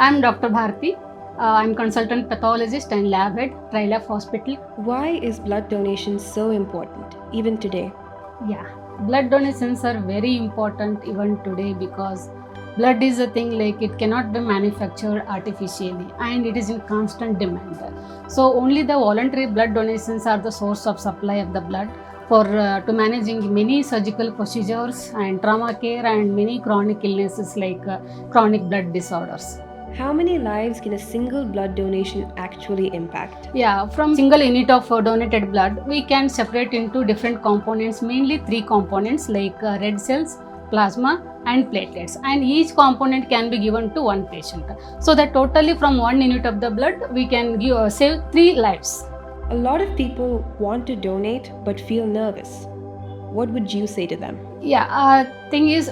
I'm Dr. Bharti. I'm consultant pathologist and lab head, Trilab Hospital. Why is blood donation so important, even today? Yeah, blood donations are very important even today because blood is a thing like it cannot be manufactured artificially and it is in constant demand. So only the voluntary blood donations are the source of supply of the blood for to managing many surgical procedures and trauma care and many chronic illnesses like chronic blood disorders. How many lives can a single blood donation actually impact? Yeah, from single unit of donated blood, we can separate into different components, mainly three components like red cells, plasma, and platelets. And each component can be given to one patient. So that totally from 1 unit of the blood, we can save 3 lives. A lot of people want to donate but feel nervous. What would you say to them? Yeah, thing is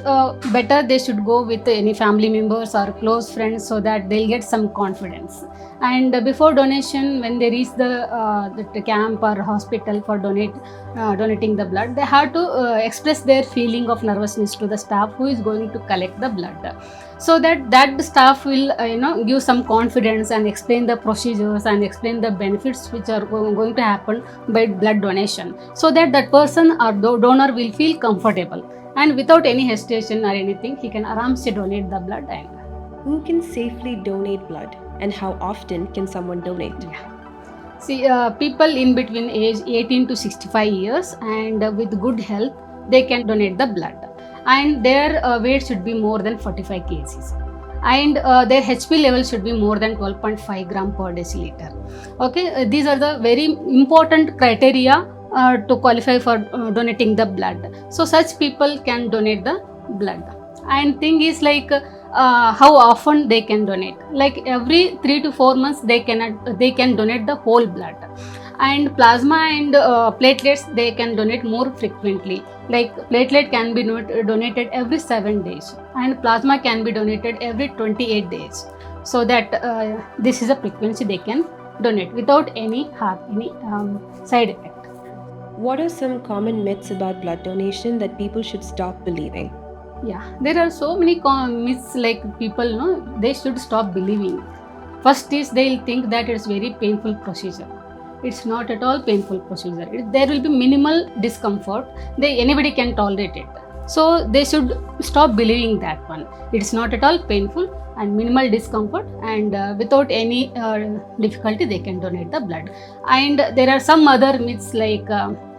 better they should go with any family members or close friends so that they'll get some confidence. And before donation, when they reach the camp or hospital for donating the blood, they have to express their feeling of nervousness to the staff who is going to collect the blood, so that the staff will give some confidence and explain the procedures and explain the benefits which are going to happen by blood donation, so that that person or donor will feel comfortable and without any hesitation or anything he can aramse donate the blood. And Who can safely donate blood, and how often can someone donate? see, people in between age 18 to 65 years and with good health, they can donate the blood. And their weight should be more than 45 kgs. And their HP level should be more than 12.5 gram per deciliter. Okay, these are the very important criteria to qualify for donating the blood. So such people can donate the blood. And thing is like how often they can donate. Like every 3 to 4 months they can donate the whole blood. And plasma and platelets they can donate more frequently. Like platelet can be donated every 7 days and plasma can be donated every 28 days. So that this is a frequency they can donate without any side effect. What are some common myths about blood donation that people should stop believing? Yeah, there are so many myths like people know they should stop believing. First is they'll think that it's very painful procedure. It's not at all painful procedure. There will be minimal discomfort. Anybody can tolerate it. So they should stop believing that one. It's not at all painful and minimal discomfort, and without any difficulty they can donate the blood. And there are some other myths like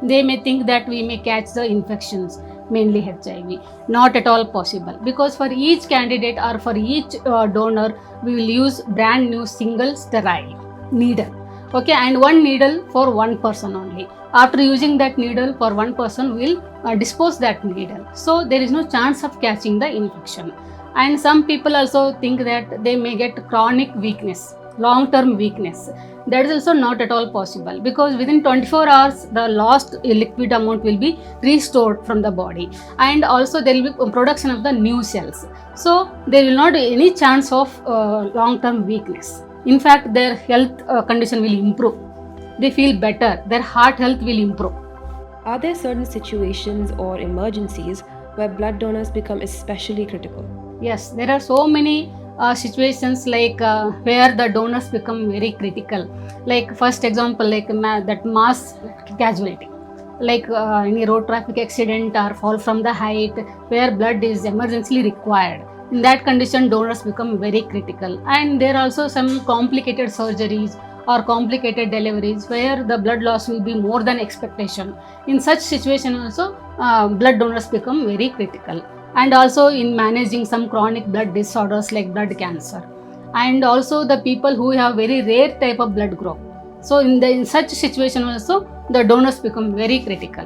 they may think that we may catch the infections, mainly HIV. Not at all possible, because for each candidate or for each donor we will use brand new single sterile needle. Okay, and one needle for one person only. After using that needle for one person, we will dispose that needle. So there is no chance of catching the infection. And some people also think that they may get chronic weakness, long-term weakness. That is also not at all possible, because within 24 hours the lost liquid amount will be restored from the body, and also there will be production of the new cells. So there will not be any chance of long-term weakness. In fact, their health condition will improve. They feel better. Their heart health will improve. Are there certain situations or emergencies where blood donors become especially critical? Yes, there are so many situations like where the donors become very critical. Like first example, like that mass casualty, like any road traffic accident or fall from the height, where blood is emergently required. In that condition, donors become very critical. And there are also some complicated surgeries or complicated deliveries where the blood loss will be more than expectation. In such situation also, blood donors become very critical. And also in managing some chronic blood disorders like blood cancer. And also the people who have very rare type of blood group. So in such situation also, the donors become very critical.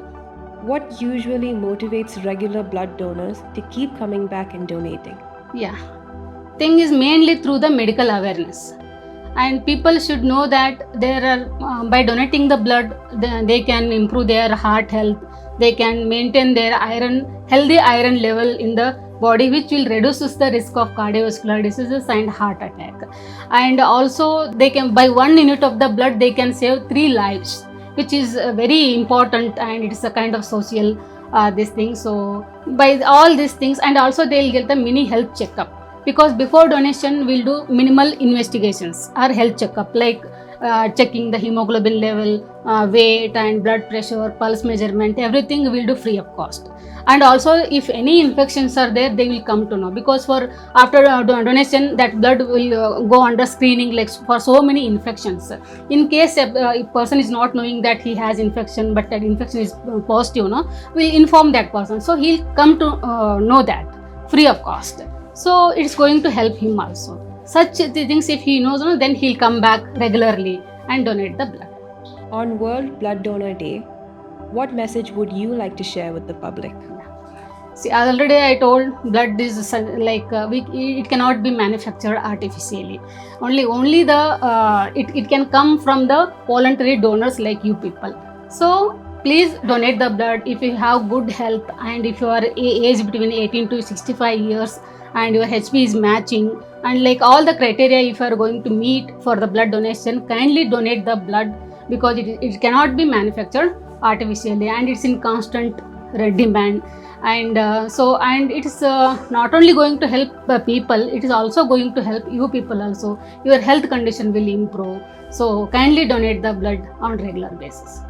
What usually motivates regular blood donors to keep coming back and donating? Yeah, thing is mainly through the medical awareness, and people should know that there are by donating the blood they can improve their heart health, they can maintain their healthy iron level in the body, which will reduce the risk of cardiovascular diseases and heart attack. And also they can, by 1 unit of the blood they can save 3 lives, which is very important, and it is a kind of social this thing. So by all these things, and also they'll get the mini health checkup because before donation we'll do minimal investigations or health checkup, like checking the hemoglobin level, weight and blood pressure, pulse measurement, everything we'll do free of cost. And also if any infections are there, they will come to know, because for after donation that blood will go under screening, like for so many infections. In case a person is not knowing that he has infection, but that infection is positive, no, we'll inform that person, so he'll come to know that free of cost. So it's going to help him also. Such things if he knows, no, then he'll come back regularly and donate the blood. On World Blood Donor Day, what message would you like to share with the public? See, already I told blood is it cannot be manufactured artificially. Only the it can come from the voluntary donors like you people. So please donate the blood if you have good health, and if you are age between 18 to 65 years and your HP is matching, and like all the criteria if you are going to meet for the blood donation, kindly donate the blood, because it cannot be manufactured artificially and it's in constant demand. And and it is not only going to help people, it is also going to help you people also. Your health condition will improve. So kindly donate the blood on regular basis.